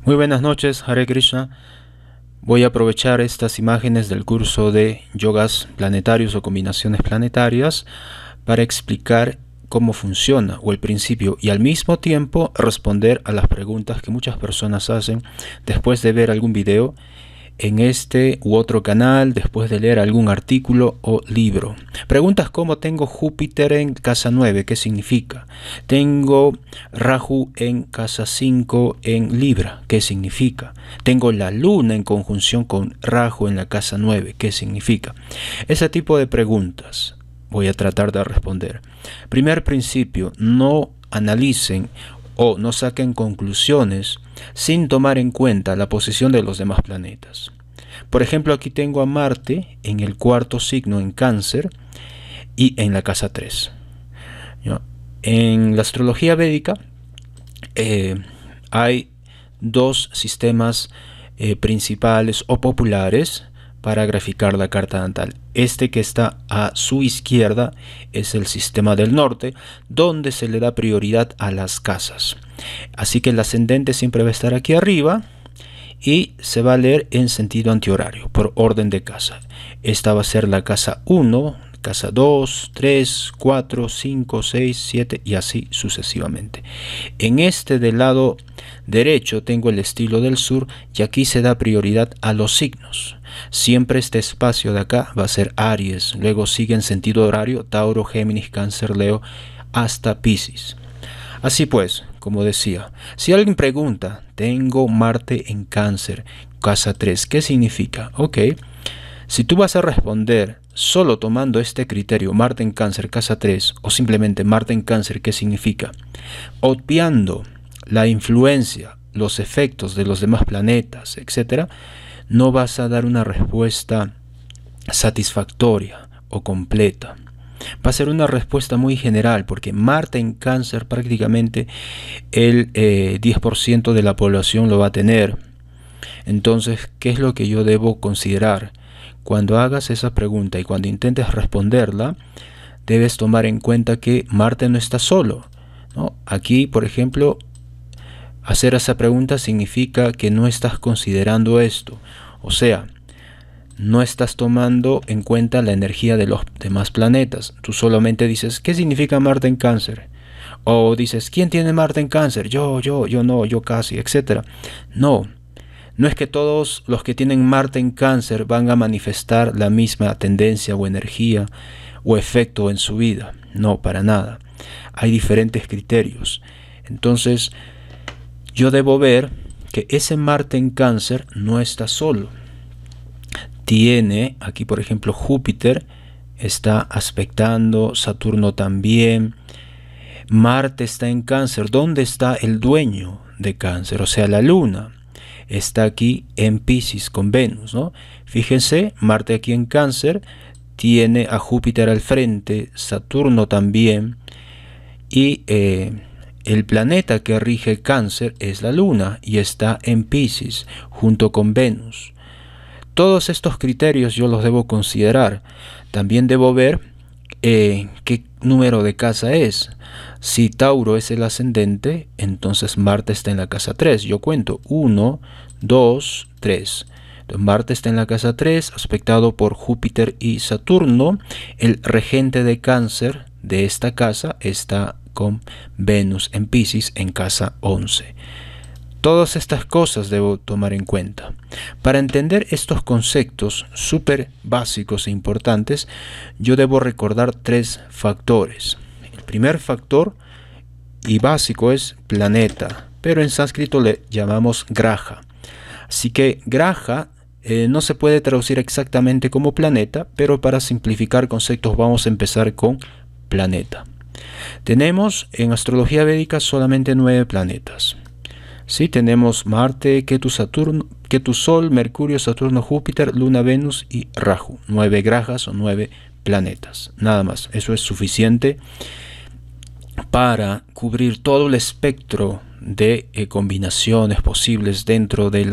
Muy buenas noches, Hare Krishna. Voy a aprovechar estas imágenes del curso de yogas planetarios o combinaciones planetarias para explicar cómo funciona o el principio y al mismo tiempo responder a las preguntas que muchas personas hacen después de ver algún video en este u otro canal, después de leer algún artículo o libro. Preguntas como: tengo Júpiter en casa 9, ¿qué significa? Tengo Rahu en casa 5 en Libra, ¿qué significa? Tengo la Luna en conjunción con Rahu en la casa 9, ¿qué significa? Ese tipo de preguntas voy a tratar de responder. Primer principio: no analicen o no saquen conclusiones sin tomar en cuenta la posición de los demás planetas. Por ejemplo, aquí tengo a Marte en el cuarto signo en Cáncer y en la casa 3. En la astrología védica hay dos sistemas principales o populares para graficar la carta natal. Este que está a su izquierda es el sistema del norte, donde se le da prioridad a las casas. Así que el ascendente siempre va a estar aquí arriba y se va a leer en sentido antihorario, por orden de casa. Esta va a ser la casa 1, casa 2, 3, 4, 5, 6, 7 y así sucesivamente. En este del lado derecho tengo el estilo del sur y aquí se da prioridad a los signos. Siempre este espacio de acá va a ser Aries, luego sigue en sentido horario Tauro, Géminis, Cáncer, Leo hasta Piscis. Así pues, como decía, si alguien pregunta, tengo Marte en Cáncer, casa 3, ¿qué significa? Ok, si tú vas a responder solo tomando este criterio, Marte en Cáncer, casa 3, o simplemente Marte en Cáncer, ¿qué significa? Obviando la influencia, los efectos de los demás planetas, etc., no vas a dar una respuesta satisfactoria o completa. Va a ser una respuesta muy general, porque Marte en Cáncer prácticamente el 10% de la población lo va a tener. Entonces, ¿qué es lo que yo debo considerar? Cuando hagas esa pregunta y cuando intentes responderla, debes tomar en cuenta que Marte no está solo, ¿no? Aquí, por ejemplo, hacer esa pregunta significa que no estás considerando esto. O sea, no estás tomando en cuenta la energía de los demás planetas. Tú solamente dices, ¿qué significa Marte en Cáncer? O dices, ¿quién tiene Marte en Cáncer? Yo no, yo casi, etc. No, no es que todos los que tienen Marte en Cáncer van a manifestar la misma tendencia o energía o efecto en su vida. No, para nada. Hay diferentes criterios. Entonces, yo debo ver que ese Marte en Cáncer no está solo. Tiene, aquí por ejemplo, Júpiter está aspectando, Saturno también. Marte está en Cáncer. ¿Dónde está el dueño de Cáncer? O sea, la Luna está aquí en Piscis con Venus, ¿no? Fíjense, Marte aquí en Cáncer tiene a Júpiter al frente, Saturno también, y el planeta que rige Cáncer es la Luna y está en Piscis junto con Venus. Todos estos criterios yo los debo considerar. También debo ver qué número de casa es. Si Tauro es el ascendente, entonces Marte está en la casa 3. Yo cuento 1, 2, 3. Entonces Marte está en la casa 3, aspectado por Júpiter y Saturno. El regente de Cáncer de esta casa está con Venus en Piscis en casa 11. Todas estas cosas debo tomar en cuenta. Para entender estos conceptos súper básicos e importantes, yo debo recordar tres factores. El primer factor y básico es planeta, pero en sánscrito le llamamos graha. Así que graha no se puede traducir exactamente como planeta, pero para simplificar conceptos vamos a empezar con planeta. Tenemos en astrología védica solamente 9 planetas. Sí, tenemos Marte, Ketu, Saturno, Ketu, Sol, Mercurio, Saturno, Júpiter, Luna, Venus y Rahu. 9 grajas o 9 planetas. Nada más. Eso es suficiente para cubrir todo el espectro de combinaciones posibles dentro de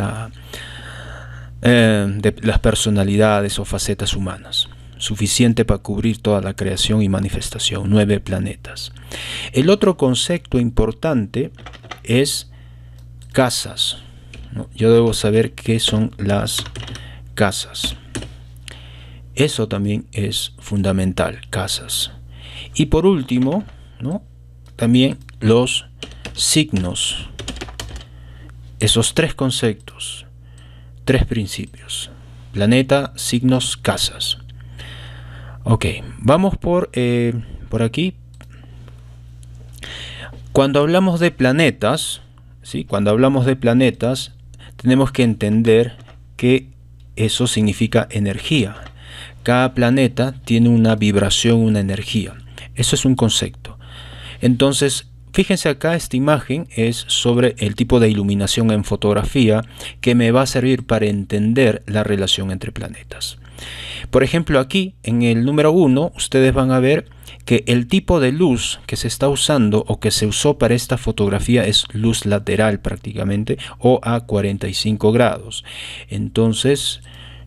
las personalidades o facetas humanas. Suficiente para cubrir toda la creación y manifestación. 9 planetas. El otro concepto importante es casas. ¿no? Yo debo saber qué son las casas. Eso también es fundamental, casas. Y por último, ¿no? También los signos. Esos tres conceptos, tres principios: planeta, signos, casas. Ok, vamos por aquí. Cuando hablamos de planetas, ¿sí? Cuando hablamos de planetas, tenemos que entender que eso significa energía. Cada planeta tiene una vibración, una energía. Eso es un concepto. Entonces, fíjense acá, esta imagen es sobre el tipo de iluminación en fotografía que me va a servir para entender la relación entre planetas. Por ejemplo, aquí en el número 1, ustedes van a ver que el tipo de luz que se está usando o que se usó para esta fotografía es luz lateral prácticamente, o a 45 grados. Entonces,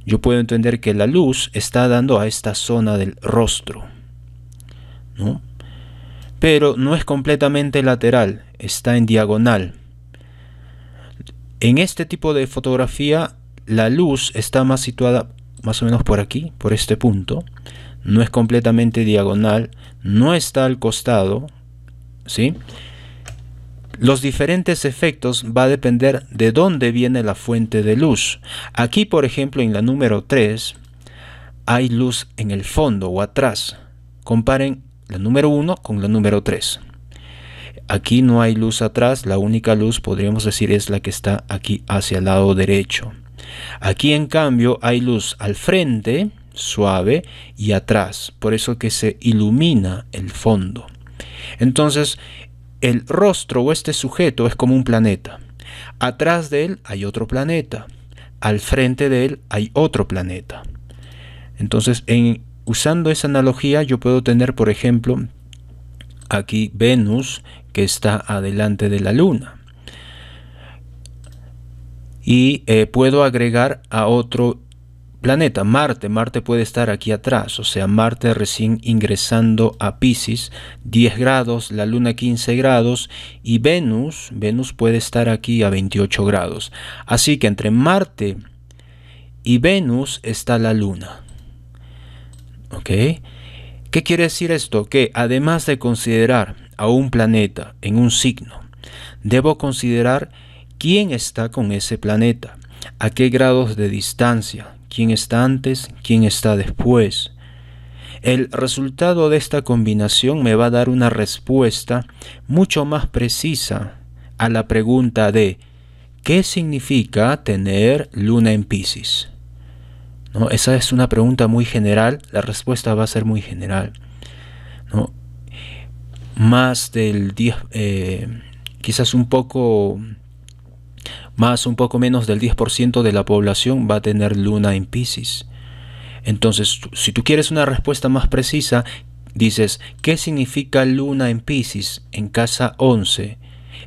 yo puedo entender que la luz está dando a esta zona del rostro, ¿no? Pero no es completamente lateral, está en diagonal. En este tipo de fotografía, la luz está más situada más o menos por aquí, por este punto. No es completamente diagonal, no está al costado, ¿sí? Los diferentes efectos va a depender de dónde viene la fuente de luz. Aquí, por ejemplo, en la número 3, hay luz en el fondo o atrás. Comparen la número 1 con la número 3. Aquí no hay luz atrás, la única luz, podríamos decir, es la que está aquí hacia el lado derecho. Aquí, en cambio, hay luz al frente, suave, y atrás, por eso que se ilumina el fondo. Entonces, el rostro o este sujeto es como un planeta. Atrás de él hay otro planeta. Al frente de él hay otro planeta. Entonces, usando esa analogía, yo puedo tener, por ejemplo, aquí Venus, que está adelante de la Luna. Y puedo agregar a otro planeta, Marte. Marte puede estar aquí atrás, o sea, Marte recién ingresando a Piscis, 10 grados, la Luna 15 grados, y Venus puede estar aquí a 28 grados. Así que entre Marte y Venus está la Luna. ¿Ok? ¿Qué quiere decir esto? Que además de considerar a un planeta en un signo, debo considerar quién está con ese planeta, a qué grados de distancia, quién está antes, quién está después. El resultado de esta combinación me va a dar una respuesta mucho más precisa a la pregunta de ¿qué significa tener Luna en Piscis? ¿No? Esa es una pregunta muy general, la respuesta va a ser muy general, ¿no? Más del 10, quizás un poco menos del 10% de la población va a tener Luna en Piscis. Entonces, si tú quieres una respuesta más precisa, dices, ¿qué significa Luna en Piscis en casa 11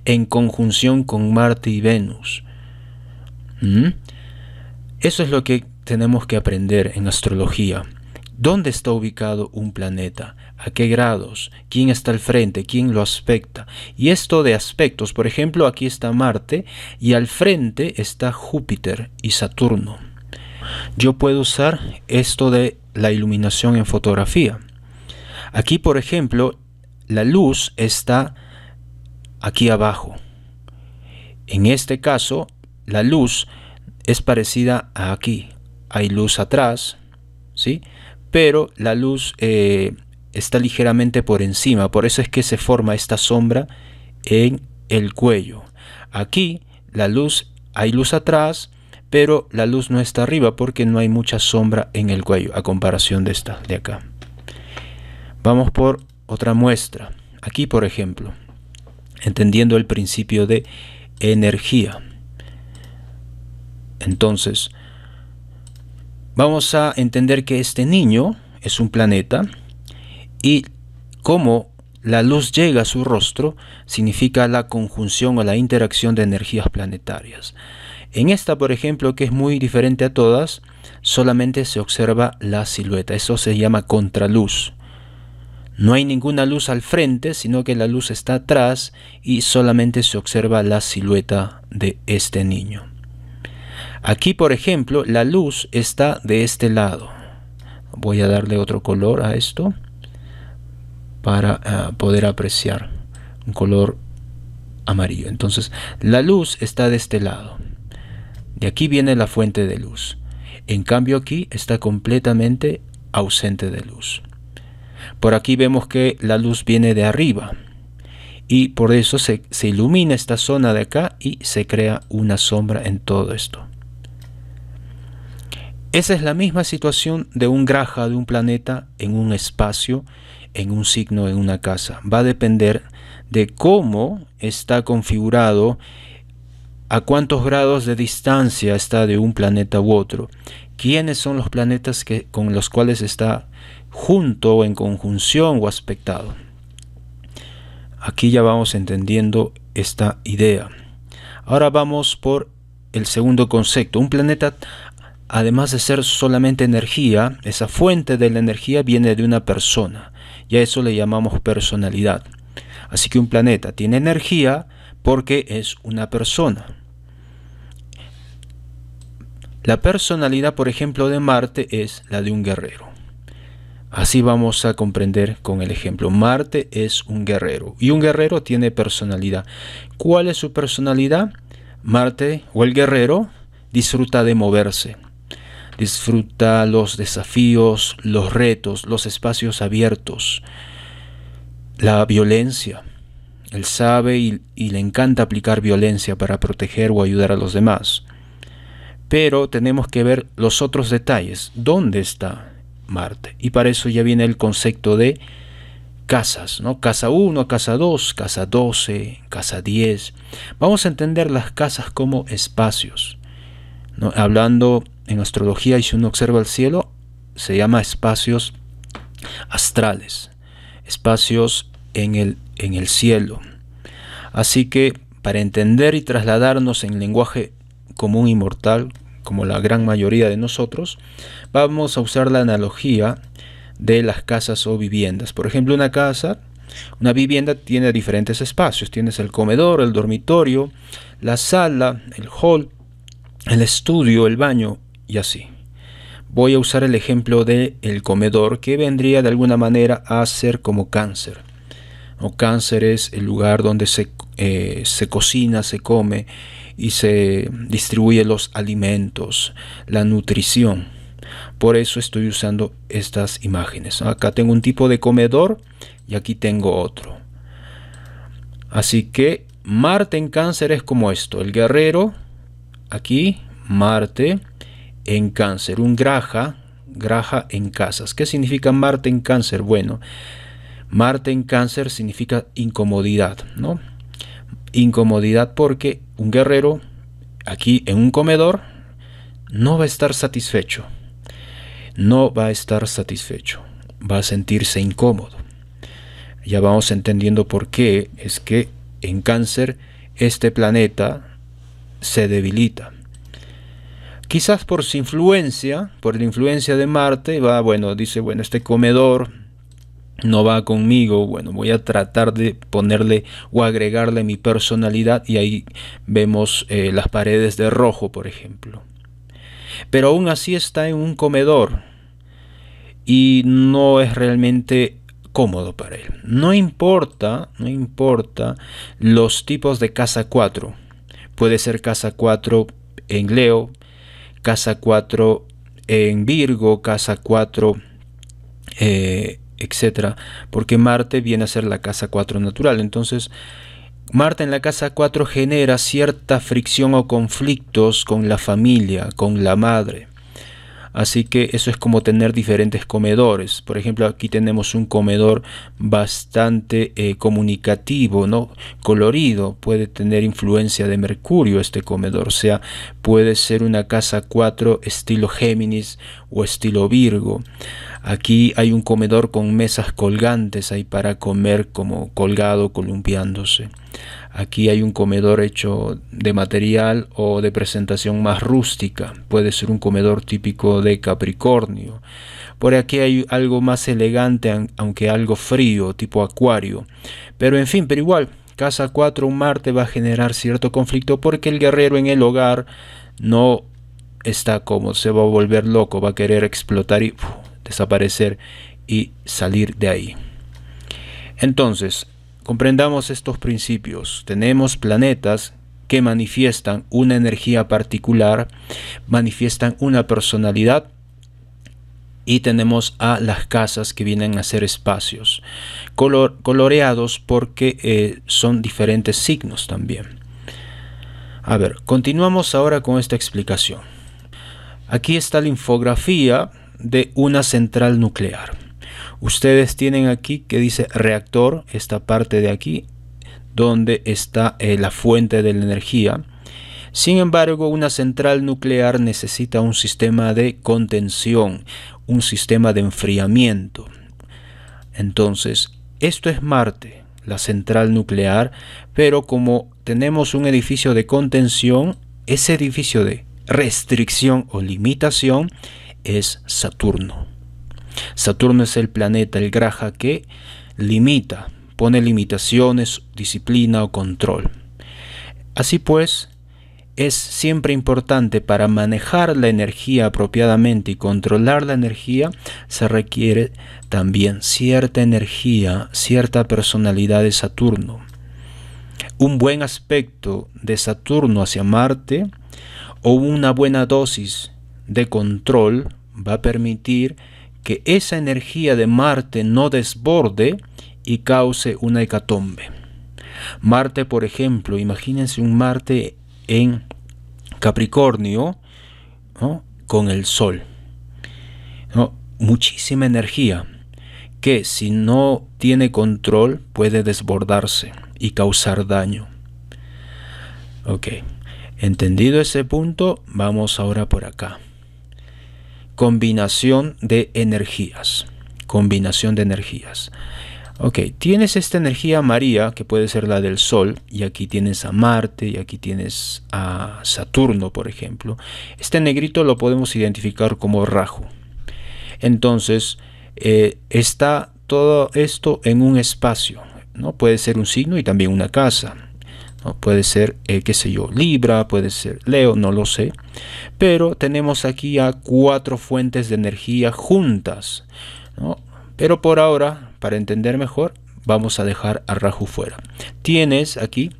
en conjunción con Marte y Venus? Eso es lo que tenemos que aprender en astrología. ¿Dónde está ubicado un planeta? ¿A qué grados? ¿Quién está al frente? ¿Quién lo aspecta? Y esto de aspectos, por ejemplo, aquí está Marte y al frente está Júpiter y Saturno. Yo puedo usar esto de la iluminación en fotografía. Aquí, por ejemplo, la luz está aquí abajo. En este caso, la luz es parecida a aquí. Hay luz atrás, ¿sí? Pero la luz está ligeramente por encima, por eso es que se forma esta sombra en el cuello. Aquí hay luz atrás, pero la luz no está arriba porque no hay mucha sombra en el cuello, a comparación de esta de acá. Vamos por otra muestra. Aquí, por ejemplo, entendiendo el principio de energía. Entonces, vamos a entender que este niño es un planeta y cómo la luz llega a su rostro significa la conjunción o la interacción de energías planetarias. En esta, por ejemplo, que es muy diferente a todas, solamente se observa la silueta. Eso se llama contraluz. No hay ninguna luz al frente, sino que la luz está atrás y solamente se observa la silueta de este niño. Aquí, por ejemplo, la luz está de este lado. Voy a darle otro color a esto para poder apreciar un color amarillo. Entonces, la luz está de este lado. De aquí viene la fuente de luz. En cambio, aquí está completamente ausente de luz. Por aquí vemos que la luz viene de arriba. Y por eso se ilumina esta zona de acá y se crea una sombra en todo esto. Esa es la misma situación de un graja de un planeta en un espacio, en un signo, en una casa. Va a depender de cómo está configurado, a cuántos grados de distancia está de un planeta u otro, quiénes son los planetas con los cuales está junto o en conjunción o aspectado. Aquí ya vamos entendiendo esta idea. Ahora vamos por el segundo concepto. Un planeta, además de ser solamente energía, esa fuente de la energía viene de una persona. Y a eso le llamamos personalidad. Así que un planeta tiene energía porque es una persona. La personalidad, por ejemplo, de Marte es la de un guerrero. Así vamos a comprender con el ejemplo. Marte es un guerrero y un guerrero tiene personalidad. ¿Cuál es su personalidad? Marte o el guerrero disfruta de moverse. Disfruta los desafíos, los retos, los espacios abiertos, la violencia. Él sabe y le encanta aplicar violencia para proteger o ayudar a los demás. Pero tenemos que ver los otros detalles. ¿Dónde está Marte? Y para eso ya viene el concepto de casas, ¿no? Casa 1, casa 2, casa 12, casa 10. Vamos a entender las casas como espacios, ¿no? Hablando en astrología, y si uno observa el cielo, se llama espacios astrales, espacios en el cielo. Así que para entender y trasladarnos en lenguaje común y mortal, como la gran mayoría de nosotros, vamos a usar la analogía de las casas o viviendas. Por ejemplo, una vivienda tiene diferentes espacios. Tienes el comedor, el dormitorio, la sala, el hall, el estudio, el baño y así. Voy a usar el ejemplo del comedor, que vendría de alguna manera a ser como Cáncer. Cáncer es el lugar donde se cocina, se come y se distribuye los alimentos, la nutrición. Por eso estoy usando estas imágenes. Acá tengo un tipo de comedor y aquí tengo otro. Así que Marte en Cáncer es como esto. El guerrero, aquí Marte en Cáncer. Un graja en casas. ¿Qué significa Marte en Cáncer? Bueno, Marte en Cáncer significa incomodidad, ¿no? Incomodidad porque un guerrero aquí en un comedor no va a estar satisfecho. No va a estar satisfecho. Va a sentirse incómodo. Ya vamos entendiendo por qué es que en Cáncer este planeta se debilita. Quizás por su influencia, por la influencia de Marte, dice, este comedor no va conmigo, voy a tratar de ponerle o agregarle mi personalidad, y ahí vemos las paredes de rojo, por ejemplo. Pero aún así está en un comedor y no es realmente cómodo para él. No importa los tipos de casa 4. Puede ser casa 4 en Leo, casa 4 en Virgo, casa 4 etcétera, porque Marte viene a ser la casa 4 natural. Entonces Marte en la casa 4 genera cierta fricción o conflictos con la familia, con la madre. Así que eso es como tener diferentes comedores. Por ejemplo, aquí tenemos un comedor bastante comunicativo, ¿no? Colorido. Puede tener influencia de Mercurio este comedor. O sea, puede ser una casa 4 estilo Géminis o estilo Virgo. Aquí hay un comedor con mesas colgantes ahí para comer como colgado, columpiándose. Aquí hay un comedor hecho de material o de presentación más rústica. Puede ser un comedor típico de Capricornio. Por aquí hay algo más elegante, aunque algo frío, tipo Acuario. Pero igual, casa 4, un Marte va a generar cierto conflicto porque el guerrero en el hogar no está como se va a volver loco, va a querer explotar y desaparecer y salir de ahí. Entonces, comprendamos estos principios. Tenemos planetas que manifiestan una energía particular, manifiestan una personalidad, y tenemos a las casas que vienen a ser espacios coloreados porque son diferentes signos también. A ver, continuamos ahora con esta explicación. Aquí está la infografía de una central nuclear. Ustedes tienen aquí que dice reactor, esta parte de aquí, donde está la fuente de la energía. Sin embargo, una central nuclear necesita un sistema de contención, un sistema de enfriamiento. Entonces, esto es Marte, la central nuclear, pero como tenemos un edificio de contención, ese edificio de restricción o limitación es Saturno. Saturno es el planeta, el graja que limita, pone limitaciones, disciplina o control. Así pues, es siempre importante para manejar la energía apropiadamente y controlar la energía, se requiere también cierta energía, cierta personalidad de Saturno. Un buen aspecto de Saturno hacia Marte o una buena dosis de control va a permitir que esa energía de Marte no desborde y cause una hecatombe. Marte, por ejemplo, imagínense un Marte en Capricornio, ¿no?, con el Sol, ¿no? Muchísima energía que si no tiene control puede desbordarse y causar daño. Ok, entendido ese punto, vamos ahora por acá. Combinación de energías. Combinación de energías. Ok, tienes esta energía María, que puede ser la del Sol, y aquí tienes a Marte, y aquí tienes a Saturno, por ejemplo. Este negrito lo podemos identificar como Rahu. Entonces, está todo esto en un espacio, ¿no? Puede ser un signo y también una casa, ¿no? Puede ser, qué sé yo, Libra, puede ser Leo, no lo sé. Pero tenemos aquí a 4 fuentes de energía juntas, ¿no? Pero por ahora, para entender mejor, vamos a dejar a Rahu fuera. Tienes aquí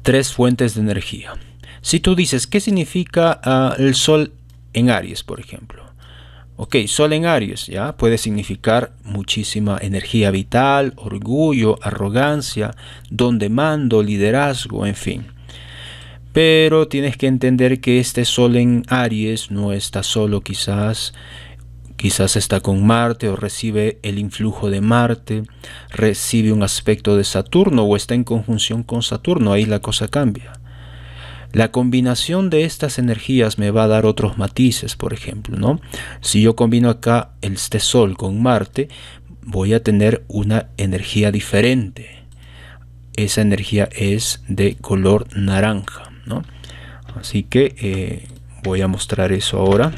3 fuentes de energía. Si tú dices, ¿qué significa el Sol en Aries, por ejemplo? Ok, Sol en Aries, ¿ya? Puede significar muchísima energía vital, orgullo, arrogancia, don de mando, liderazgo, en fin. Pero tienes que entender que este Sol en Aries no está solo, quizás está con Marte o recibe el influjo de Marte, recibe un aspecto de Saturno o está en conjunción con Saturno, ahí la cosa cambia. La combinación de estas energías me va a dar otros matices, por ejemplo, ¿no? Si yo combino acá este Sol con Marte, voy a tener una energía diferente. Esa energía es de color naranja, ¿no? Así que voy a mostrar eso ahora.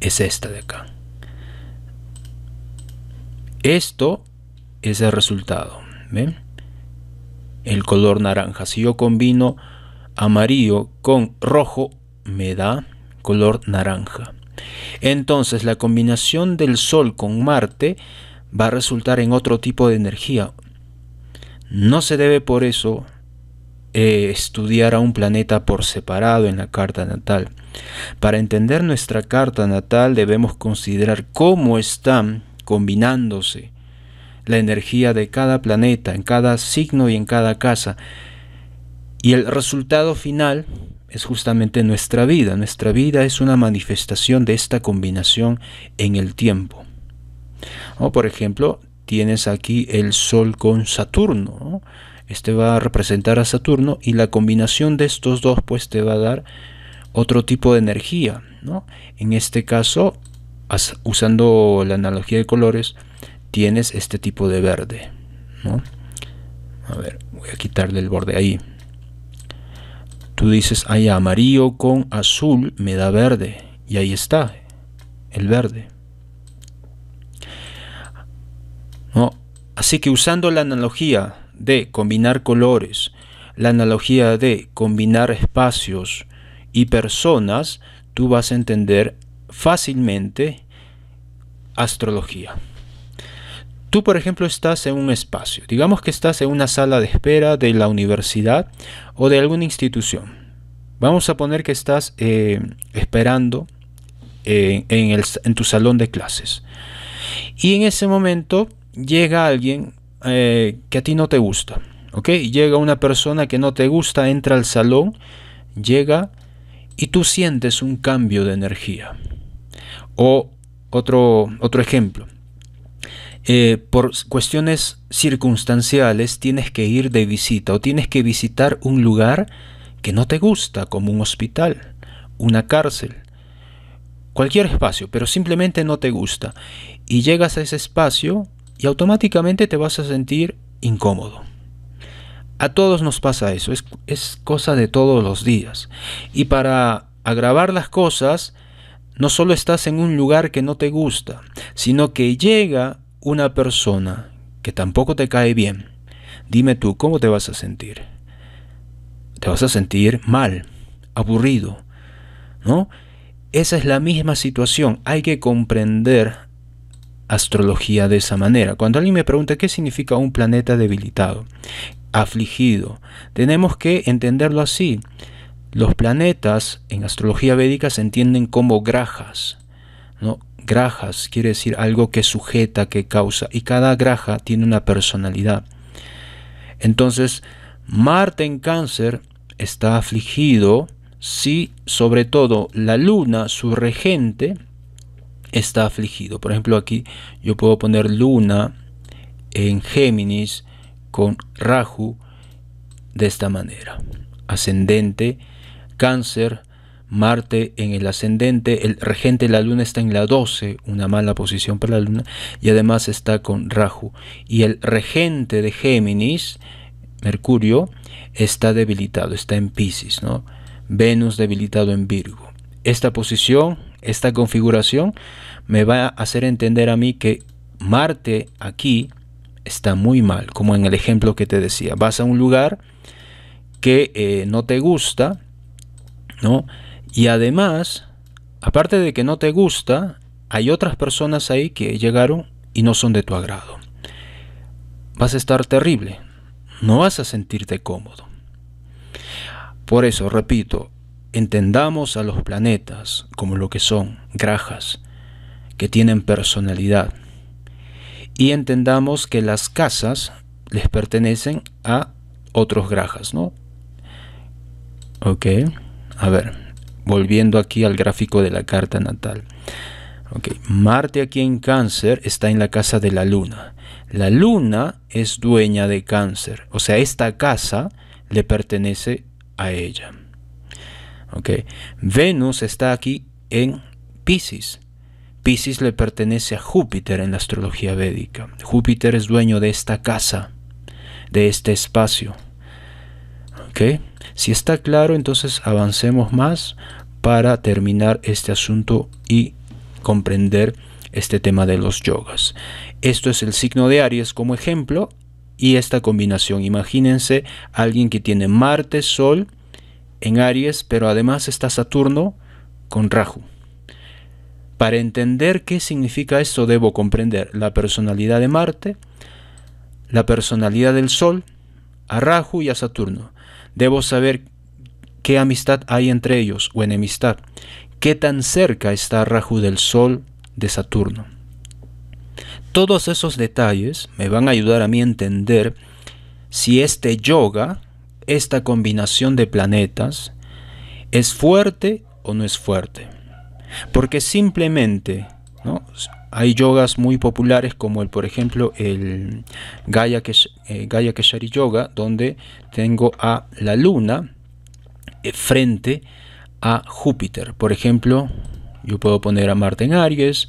Es esta de acá. Esto es el resultado. ¿Ven? El color naranja. Si yo combino amarillo con rojo, me da color naranja. Entonces la combinación del Sol con Marte va a resultar en otro tipo de energía. No se debe por eso estudiar a un planeta por separado en la carta natal. Para entender nuestra carta natal debemos considerar cómo están combinándose la energía de cada planeta, en cada signo y en cada casa. Y el resultado final es justamente nuestra vida. Nuestra vida es una manifestación de esta combinación en el tiempo. O, por ejemplo, tienes aquí el Sol con Saturno, ¿no? Este va a representar a Saturno y la combinación de estos dos pues te va a dar otro tipo de energía, ¿no? En este caso, usando la analogía de colores, tienes este tipo de verde, ¿no? A ver, voy a quitarle el borde ahí. Tú dices, ay, amarillo con azul me da verde, y ahí está el verde, ¿no? Así que usando la analogía de combinar colores, la analogía de combinar espacios y personas, tú vas a entender fácilmente astrología. Tú, por ejemplo, estás en un espacio, digamos que estás en una sala de espera de la universidad o de alguna institución. Vamos a poner que estás esperando en tu salón de clases. Y en ese momento llega alguien que a ti no te gusta, ¿ok? Llega una persona que no te gusta, entra al salón, llega y tú sientes un cambio de energía. O otro ejemplo. Por cuestiones circunstanciales tienes que ir de visita o tienes que visitar un lugar que no te gusta, como un hospital, una cárcel, cualquier espacio, pero simplemente no te gusta. Y llegas a ese espacio y automáticamente te vas a sentir incómodo. A todos nos pasa eso, es cosa de todos los días. Y para agravar las cosas, no solo estás en un lugar que no te gusta, sino que llega una persona que tampoco te cae bien. Dime tú, ¿cómo te vas a sentir? Te vas a sentir mal, aburrido, ¿no? Esa es la misma situación. Hay que comprender astrología de esa manera. Cuando alguien me pregunta qué significa un planeta debilitado, afligido, tenemos que entenderlo así. Los planetas en astrología védica se entienden como grajas, ¿no? Grajas quiere decir algo que sujeta, que causa, y cada graja tiene una personalidad. Entonces, Marte en Cáncer está afligido si sobre todo la luna, su regente, está afligido. Por ejemplo, aquí yo puedo poner luna en Géminis con Rahu de esta manera. Ascendente, Cáncer, Marte en el ascendente, el regente de la luna está en la 12, una mala posición para la luna, y además está con Rahu. Y el regente de Géminis, Mercurio, está debilitado, está en Piscis, ¿no? Venus debilitado en Virgo. Esta posición, esta configuración me va a hacer entender a mí que Marte aquí está muy mal, como en el ejemplo que te decía. Vas a un lugar que no te gusta, ¿no? Y además, aparte de que no te gusta, hay otras personas ahí que llegaron y no son de tu agrado. Vas a estar terrible, no vas a sentirte cómodo. Por eso, repito, entendamos a los planetas como lo que son, grajas, que tienen personalidad. Y entendamos que las casas les pertenecen a otros grajas, ¿no? Ok, a ver, volviendo aquí al gráfico de la carta natal. Ok, Marte aquí en Cáncer está en la casa de la Luna. La Luna es dueña de Cáncer, o sea, esta casa le pertenece a ella. Ok, Venus está aquí en Piscis. Piscis le pertenece a Júpiter en la astrología védica. Júpiter es dueño de esta casa, de este espacio. Ok, si está claro, entonces avancemos más para terminar este asunto y comprender este tema de los yogas. Esto es el signo de Aries como ejemplo y esta combinación. Imagínense a alguien que tiene Marte, Sol en Aries, pero además está Saturno con Rahu. Para entender qué significa esto, debo comprender la personalidad de Marte, la personalidad del Sol, a Rahu y a Saturno. Debo saber qué amistad hay entre ellos o enemistad. Qué tan cerca está Rahu del Sol, de Saturno. Todos esos detalles me van a ayudar a mí a entender si este yoga, esta combinación de planetas, es fuerte o no es fuerte. Porque simplemente, ¿no? Hay yogas muy populares como por ejemplo el Gaya Keshari Yoga, donde tengo a la Luna frente a Júpiter. Por ejemplo, yo puedo poner a Marte en Aries,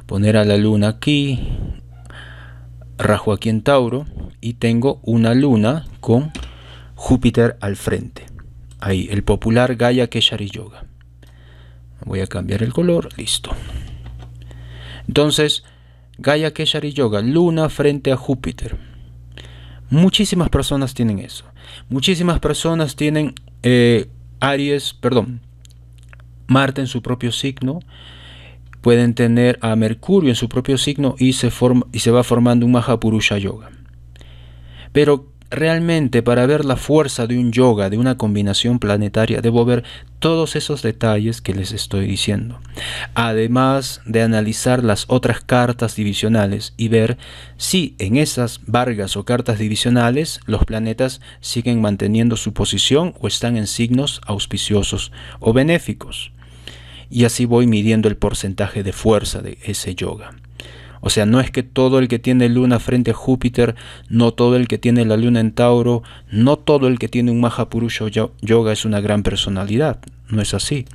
poner a la Luna aquí, Rahu aquí en Tauro, y tengo una Luna con Júpiter al frente. Ahí, el popular Gaya Keshari Yoga. Voy a cambiar el color, listo. Entonces, Gaya Keshari Yoga, Luna frente a Júpiter. Muchísimas personas tienen eso. Muchísimas personas tienen Marte en su propio signo, pueden tener a Mercurio en su propio signo y se va formando un Mahapurusha Yoga. Pero realmente para ver la fuerza de un yoga, de una combinación planetaria, debo ver todos esos detalles que les estoy diciendo. Además de analizar las otras cartas divisionales y ver si en esas vargas o cartas divisionales los planetas siguen manteniendo su posición o están en signos auspiciosos o benéficos. Y así voy midiendo el porcentaje de fuerza de ese yoga. O sea, no es que todo el que tiene luna frente a Júpiter, no todo el que tiene la luna en Tauro, no todo el que tiene un Mahapurusha Yoga es una gran personalidad. No es así.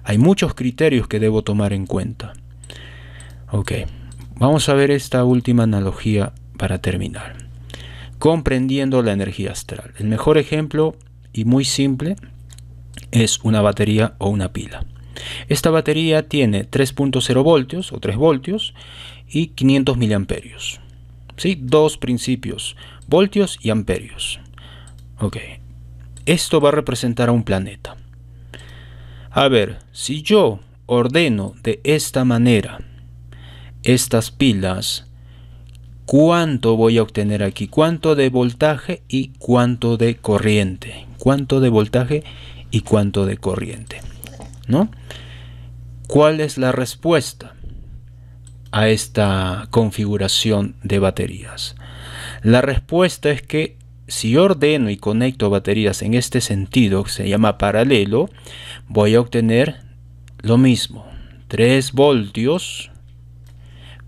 Hay muchos criterios que debo tomar en cuenta. Ok, vamos a ver esta última analogía para terminar. Comprendiendo la energía astral. El mejor ejemplo, y muy simple, es una batería o una pila. Esta batería tiene 3.0 voltios o 3 voltios y 500 miliamperios. ¿Sí? Dos principios, voltios y amperios. Ok, esto va a representar a un planeta. A ver, si yo ordeno de esta manera estas pilas, ¿cuánto voy a obtener aquí? ¿Cuánto de voltaje y cuánto de corriente? ¿Cuánto de voltaje y cuánto de corriente? ¿No? ¿Cuál es la respuesta a esta configuración de baterías? La respuesta es que si ordeno y conecto baterías en este sentido, que se llama paralelo, voy a obtener lo mismo, 3 voltios,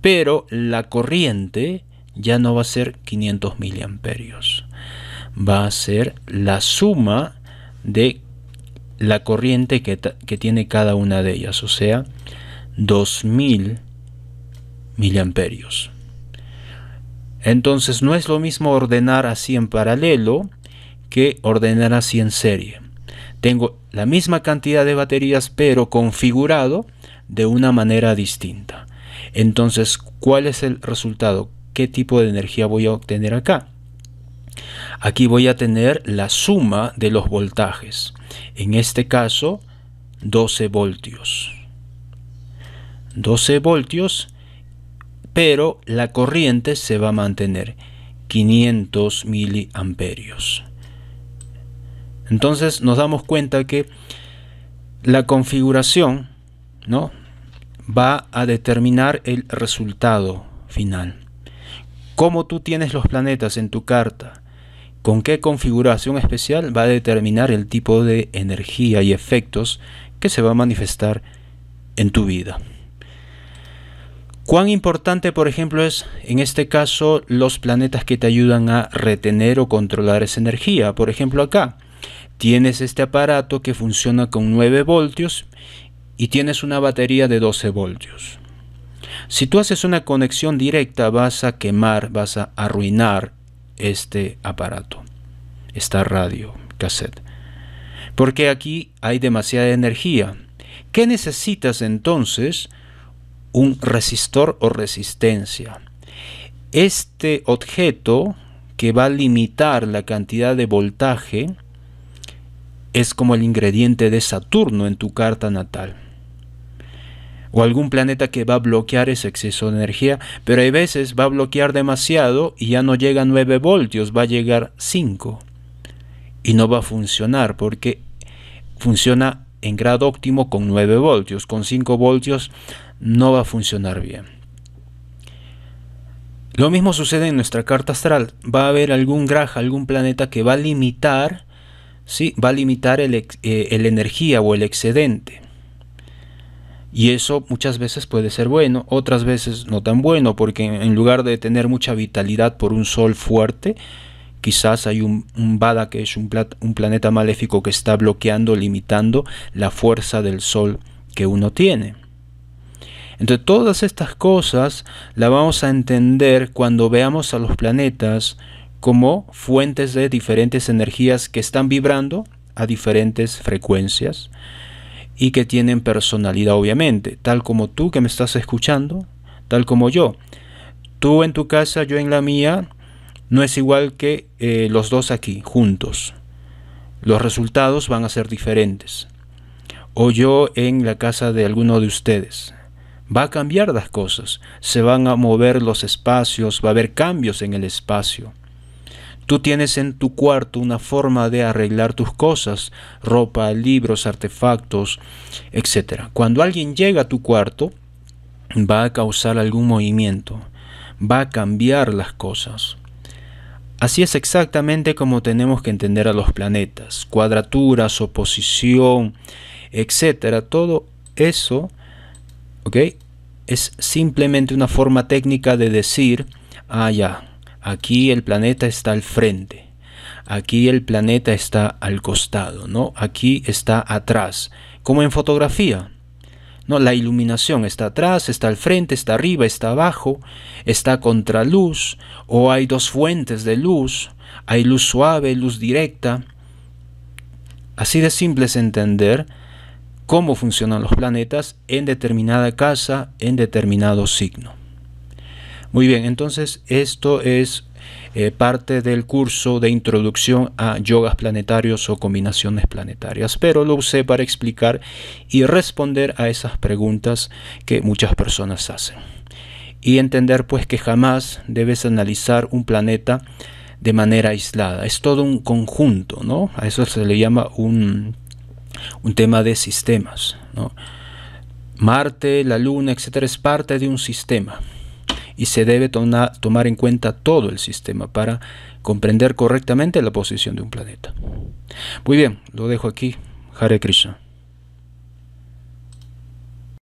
pero la corriente ya no va a ser 500 miliamperios, va a ser la suma de la corriente que tiene cada una de ellas, o sea, 2000 miliamperios. Entonces no es lo mismo ordenar así en paralelo que ordenar así en serie. Tengo la misma cantidad de baterías, pero configurado de una manera distinta. Entonces, ¿cuál es el resultado? ¿Qué tipo de energía voy a obtener acá? Aquí voy a tener la suma de los voltajes. En este caso, 12 voltios. 12 voltios, pero la corriente se va a mantener 500 miliamperios. Entonces nos damos cuenta que la configuración, ¿no?, va a determinar el resultado final. Cómo tú tienes los planetas en tu carta, con qué configuración especial, va a determinar el tipo de energía y efectos que se va a manifestar en tu vida. Cuán importante, por ejemplo, es en este caso los planetas que te ayudan a retener o controlar esa energía. Por ejemplo, acá tienes este aparato que funciona con 9 voltios y tienes una batería de 12 voltios. Si tú haces una conexión directa, vas a quemar, vas a arruinar este aparato, esta radio cassette, porque aquí hay demasiada energía. ¿Qué necesitas entonces? Un resistor o resistencia. Este objeto que va a limitar la cantidad de voltaje es como el ingrediente de Saturno en tu carta natal, o algún planeta que va a bloquear ese exceso de energía, pero hay veces va a bloquear demasiado y ya no llega a 9 voltios, va a llegar 5 y no va a funcionar porque funciona en grado óptimo con 9 voltios, con 5 voltios no va a funcionar bien. Lo mismo sucede en nuestra carta astral. Va a haber algún graja, algún planeta que va a limitar, ¿sí?, va a limitar el energía o el excedente. Y eso muchas veces puede ser bueno, otras veces no tan bueno, porque en lugar de tener mucha vitalidad por un sol fuerte, quizás hay un Vada, que es un planeta maléfico que está bloqueando, limitando la fuerza del sol que uno tiene. Entonces todas estas cosas las vamos a entender cuando veamos a los planetas como fuentes de diferentes energías que están vibrando a diferentes frecuencias y que tienen personalidad, obviamente, tal como tú que me estás escuchando, tal como yo. Tú en tu casa, yo en la mía, no es igual que los dos aquí juntos. Los resultados van a ser diferentes. o yo en la casa de alguno de ustedes. Va a cambiar las cosas, se van a mover los espacios, va a haber cambios en el espacio. Tú tienes en tu cuarto una forma de arreglar tus cosas, ropa, libros, artefactos, etc. Cuando alguien llega a tu cuarto, va a causar algún movimiento, va a cambiar las cosas. Así es exactamente como tenemos que entender a los planetas, cuadraturas, oposición, etc. Todo eso, ¿ok? Es simplemente una forma técnica de decir, ya, aquí el planeta está al frente, aquí el planeta está al costado, ¿no? Aquí está atrás, como en fotografía, ¿no? La iluminación está atrás, está al frente, está arriba, está abajo, está contraluz, o hay dos fuentes de luz, hay luz suave, luz directa. Así de simple es entender cómo funcionan los planetas en determinada casa, en determinado signo. Muy bien, entonces esto es parte del curso de introducción a yogas planetarios o combinaciones planetarias, pero lo usé para explicar y responder a esas preguntas que muchas personas hacen. Y entender pues que jamás debes analizar un planeta de manera aislada, es todo un conjunto, ¿no? A eso se le llama un tema de sistemas, ¿no? Marte, la Luna, etcétera, es parte de un sistema y se debe tomar en cuenta todo el sistema para comprender correctamente la posición de un planeta. Muy bien, lo dejo aquí. Hare Krishna.